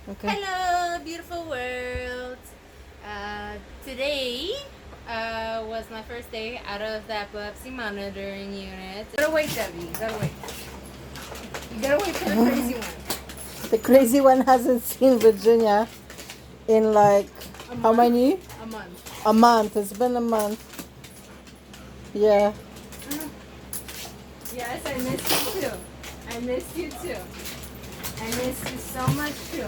Okay. Hello, beautiful world. Today was my first day out of the epilepsy monitoring unit. You gotta wait, Debbie. You gotta wait. You gotta wait for the crazy one. The crazy one hasn't seen Virginia in like A how month? many? A month. A month. It's been a month. Yeah. Yes, I missed you too. I missed you too. I missed you so much too.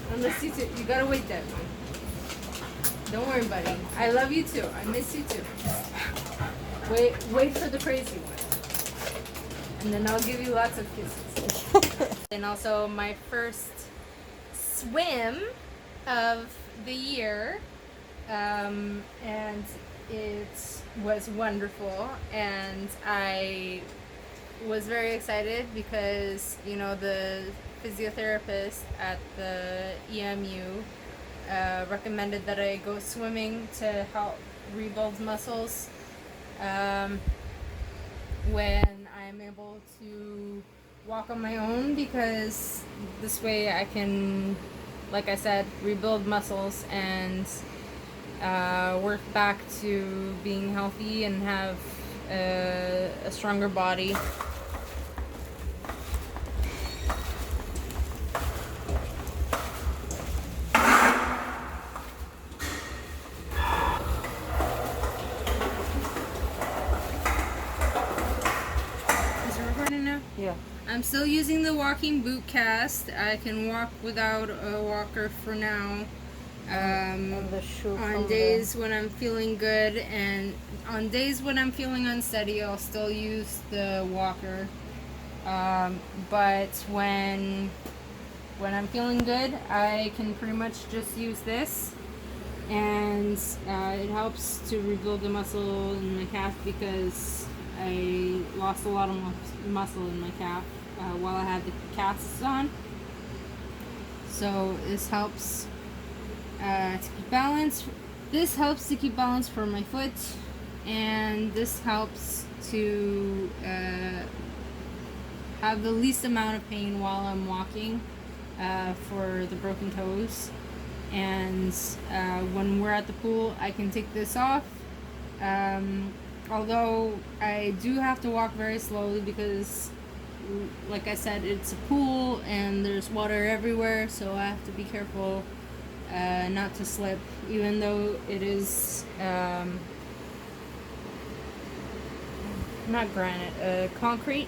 I missed you too. You gotta wait, Debbie. Don't worry, buddy. I love you too. I miss you too. Wait for the crazy one. And then I'll give you lots of kisses. And also my first swim of the year. And it was wonderful. And I was very excited because, the physiotherapist at the EMU recommended that I go swimming to help rebuild muscles when I'm able to walk on my own, because this way I can, like I said, rebuild muscles and work back to being healthy and have a stronger body. Is it recording now? Yeah. I'm still using the walking boot cast. I can walk without a walker for now. And the shoe On from days when I'm feeling good, and on days when I'm feeling unsteady, I'll still use the walker. But when I'm feeling good, I can pretty much just use this, and it helps to rebuild the muscle in my calf, because I lost a lot of muscle in my calf while I had the casts on. So this helps to keep balance. This helps to keep balance for my foot, and this helps to have the least amount of pain while I'm walking for the broken toes. And when we're at the pool, I can take this off. Although I do have to walk very slowly because, like I said, it's a pool and there's water everywhere, so I have to be careful not to slip, even though it is not granite, concrete.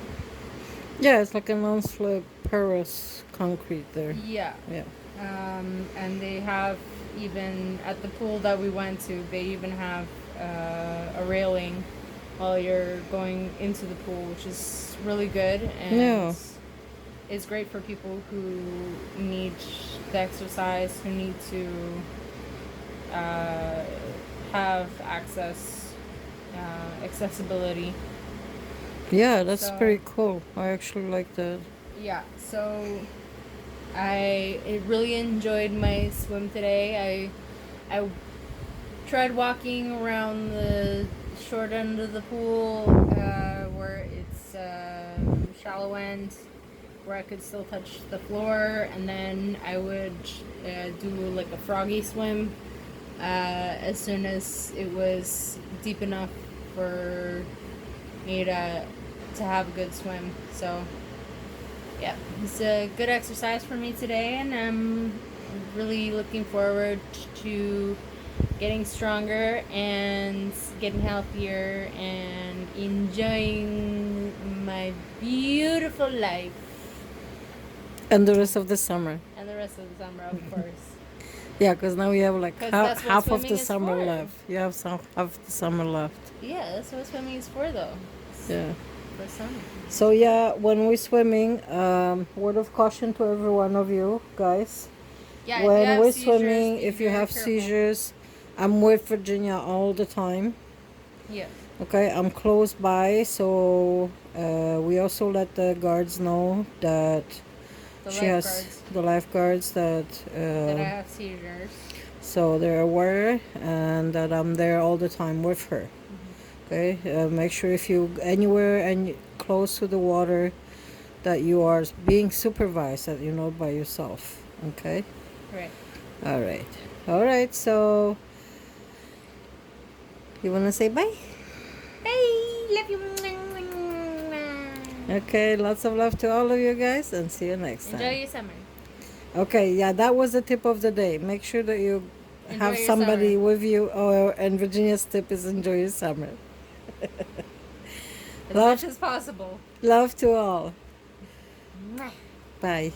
Yeah, it's like a non-slip porous concrete there. Yeah. Yeah. And they have, even at the pool that we went to, they even have a railing while you're going into the pool, which is really good, and Yeah. it's great for people who need the exercise, who need to have accessibility. Yeah, that's So- pretty cool. I actually like that. Yeah, so I really enjoyed my swim today. I tried walking around the short end of the pool, where it's shallow end, where I could still touch the floor, and then I would do like a froggy swim as soon as it was deep enough for me to have a good swim. So yeah, it's a good exercise for me today, and I'm really looking forward to getting stronger and getting healthier and enjoying my beautiful life And the rest of the summer. and the rest of the summer, of course. Yeah, because now we have like 'Cause that's what half of swimming the is summer for. left. You have some half the summer left. Yeah, that's what swimming is for, though. It's Yeah. for summer. So yeah, when we're swimming, word of caution to every one of you guys. Yeah, if you When have we're seizures, swimming, be if you very have careful. seizures, I'm with Virginia all the time. Yeah. Okay, I'm close by, so we also let the guards know that The she has lifeguards the lifeguards that that I have seizures. so they're aware and that I'm there all the time with her. Okay, make sure if you anywhere and close to the water that you are being supervised, that you're not by yourself. Okay. Right. All right. All right. So, you want to say bye? Bye. Love you. Okay. Lots of love to all of you guys, and see you next time. Enjoy your summer. Okay. Yeah, that was the tip of the day. Make sure that you Enjoy have your somebody summer. with you, and Virginia's tip is enjoy your summer. As Love, much as possible. love to all. Mwah. Bye.